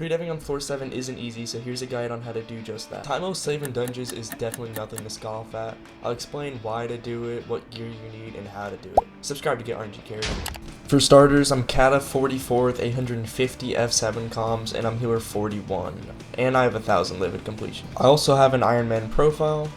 Predeving on floor 7 isn't easy, so here's a guide on how to do just that. Time save in dungeons is definitely nothing to scoff at. I'll explain why to do it, what gear you need, and how to do it. Subscribe to get RNG carried. For starters, I'm Kata 44th, 850 F7 comms, and I'm healer 41. And I have 1000 livid completion. I also have an Iron Man profile.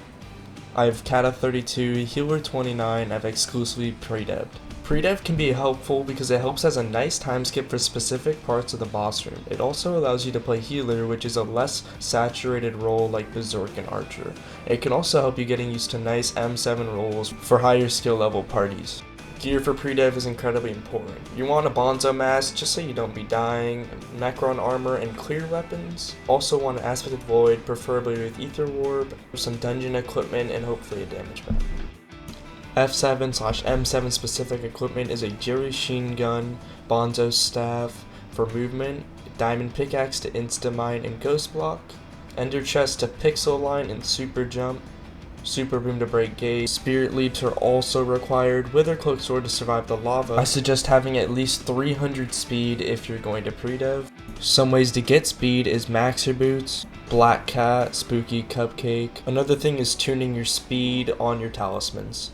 I have Kata 32, healer 29, I've exclusively Predev. Predev can be helpful because it helps as a nice time skip for specific parts of the boss room. It also allows you to play healer, which is a less saturated role like Berserk and Archer. It can also help you getting used to nice M7 rolls for higher skill level parties. Gear for Predev is incredibly important. You want a Bonzo mask just so you don't be dying, Necron armor and clear weapons. Also want an Aspected Void, preferably with Ether Warp, some dungeon equipment, and hopefully a damage buff. F7/M7 specific equipment is a Jerry Sheen gun, Bonzo staff for movement, diamond pickaxe to insta-mine and ghost block, ender chest to pixel line and super jump, super boom to break gate, spirit leaps are also required, wither cloak sword to survive the lava. I suggest having at least 300 speed if you're going to predev. Some ways to get speed is maxer boots, black cat, spooky cupcake. Another thing is tuning your speed on your talismans.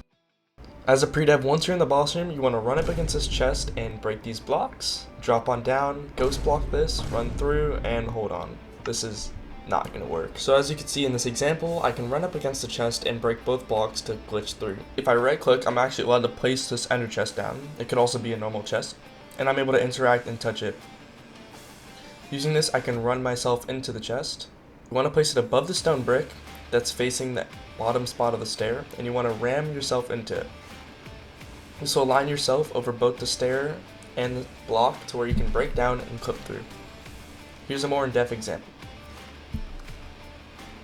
As a predev, once you're in the boss room, you want to run up against this chest and break these blocks, drop on down, ghost block this, run through, and hold on. This is not going to work. So as you can see in this example, I can run up against the chest and break both blocks to glitch through. If I right click, I'm actually allowed to place this ender chest down. It could also be a normal chest, and I'm able to interact and touch it. Using this, I can run myself into the chest. You want to place it above the stone brick that's facing the bottom spot of the stair, and you want to ram yourself into it. So align yourself over both the stair and the block to where you can break down and clip through. Here's a more in-depth example.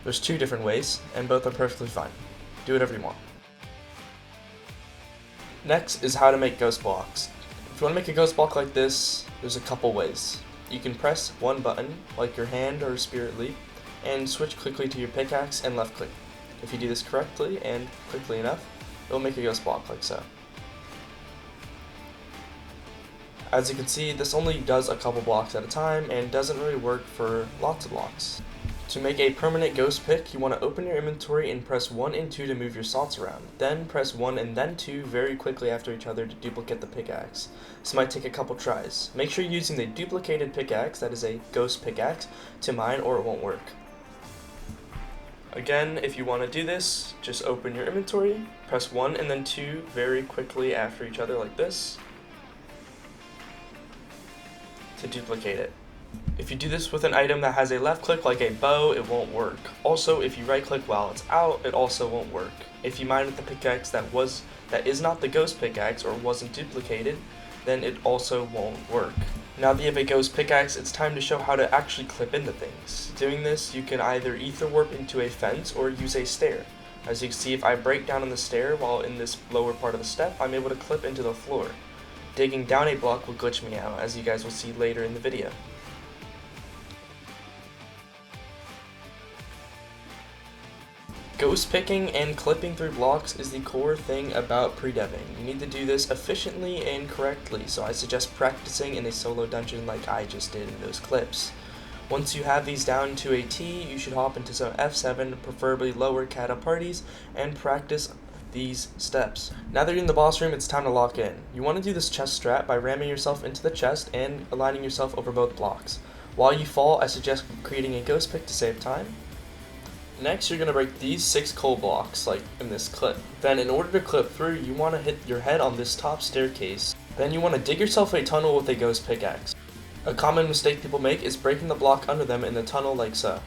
There's two different ways, and both are perfectly fine. Do whatever you want. Next is how to make ghost blocks. If you want to make a ghost block like this, there's a couple ways. You can press one button, like your hand or spirit leap, and switch quickly to your pickaxe and left click. If you do this correctly and quickly enough, it will make a ghost block like so. As you can see, this only does a couple blocks at a time and doesn't really work for lots of blocks. To make a permanent ghost pick, you want to open your inventory and press 1 and 2 to move your salts around. Then press 1 and then 2 very quickly after each other to duplicate the pickaxe. This might take a couple tries. Make sure you're using the duplicated pickaxe, that is a ghost pickaxe, to mine or it won't work. Again, if you want to do this, just open your inventory, press 1 and then 2 very quickly after each other like this, to duplicate it. If you do this with an item that has a left click like a bow, it won't work. Also, if you right click while it's out, it also won't work. If you mine with the pickaxe that is not the ghost pickaxe or wasn't duplicated, then it also won't work. Now that you have a ghost pickaxe, it's time to show how to actually clip into things. Doing this, you can either ether warp into a fence or use a stair. As you can see, if I break down on the stair while in this lower part of the step, I'm able to clip into the floor. Digging down a block will glitch me out, as you guys will see later in the video. Ghost picking and clipping through blocks is the core thing about predeving. You need to do this efficiently and correctly, so I suggest practicing in a solo dungeon like I just did in those clips. Once you have these down to a T, you should hop into some F7, preferably lower kata parties, and practice these steps. Now that you're in the boss room, it's time to lock in. You want to do this chest strat by ramming yourself into the chest and aligning yourself over both blocks. While you fall, I suggest creating a ghost pick to save time. Next, you're going to break these 6 coal blocks, like in this clip. Then, in order to clip through, you want to hit your head on this top staircase. Then you want to dig yourself a tunnel with a ghost pickaxe. A common mistake people make is breaking the block under them in the tunnel like so.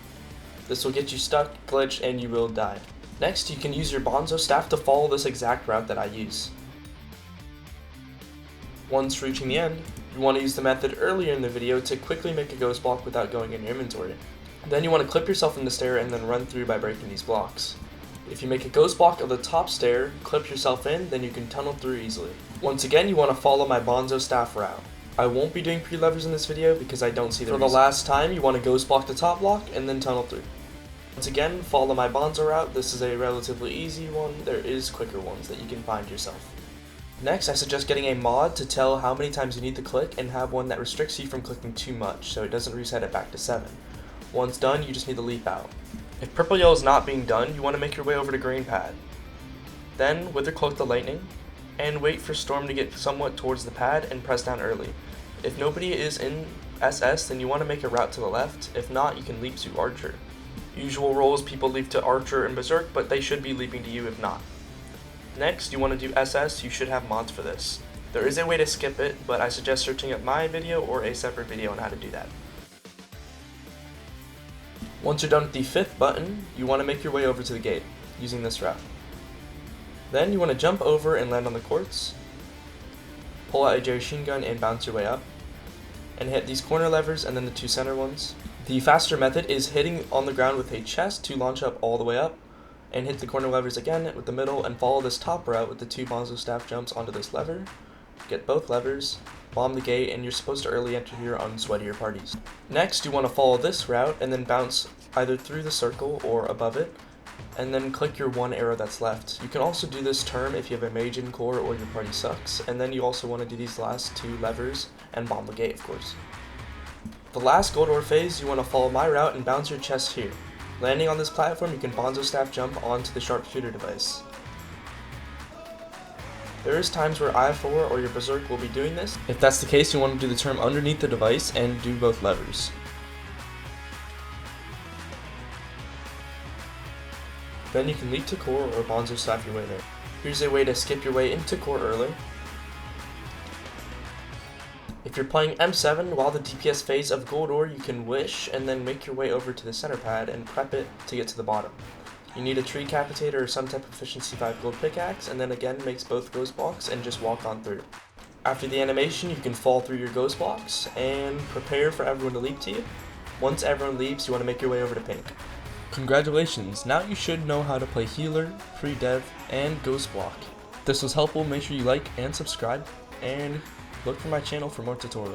This will get you stuck, glitch, and you will die. Next, you can use your Bonzo staff to follow this exact route that I use. Once reaching the end, you want to use the method earlier in the video to quickly make a ghost block without going in your inventory. Then you want to clip yourself in the stair and then run through by breaking these blocks. If you make a ghost block of the top stair, clip yourself in, then you can tunnel through easily. Once again, you want to follow my Bonzo staff route. I won't be doing pre-levers in this video because I don't see the reason. For the last time, you want to ghost block the top block and then tunnel through. Once again, follow my Bonzo route. This is a relatively easy one. There is quicker ones that you can find yourself. Next, I suggest getting a mod to tell how many times you need to click and have one that restricts you from clicking too much so it doesn't reset it back to 7. Once done, you just need to leap out. If purple yell is not being done, you want to make your way over to green pad. Then, wither cloak the lightning, and wait for storm to get somewhat towards the pad and press down early. If nobody is in SS, then you want to make a route to the left. If not, you can leap to archer. Usual roles, people leap to archer and berserk, but they should be leaping to you if not. Next, you want to do SS, you should have mods for this. There is a way to skip it, but I suggest searching up my video or a separate video on how to do that. Once you're done with the 5th button, you want to make your way over to the gate, using this route. Then you want to jump over and land on the quartz, pull out a jerry machine gun and bounce your way up, and hit these corner levers and then the 2 center ones. The faster method is hitting on the ground with a chest to launch up all the way up, and hit the corner levers again with the middle and follow this top route with the 2 bonzo staff jumps onto this lever, get both levers, bomb the gate, and you're supposed to early enter here on sweatier parties. Next, you want to follow this route and then bounce either through the circle or above it, and then click your 1 arrow that's left. You can also do this term if you have a mage in core or your party sucks, and then you also want to do these last 2 levers and bomb the gate, of course. The last gold ore phase, you want to follow my route and bounce your chest here. Landing on this platform, you can bonzo staff jump onto the sharpshooter device. There is times where I4 or your berserk will be doing this. If that's the case, you want to do the term underneath the device and do both levers. Then you can leap to core or bonzo staff your way there. Here's a way to skip your way into core early. If you're playing M7 while the DPS phase of gold ore, you can wish and then make your way over to the center pad and prep it to get to the bottom. You need a tree capitator or some type of efficiency 5 gold pickaxe, and then again makes both ghost blocks and just walk on through. After the animation, you can fall through your ghost blocks and prepare for everyone to leap to you. Once everyone leaves, you want to make your way over to pink. Congratulations, now you should know how to play healer, predev, and ghost block. If this was helpful, make sure you like and subscribe, and look for my channel for more tutorials.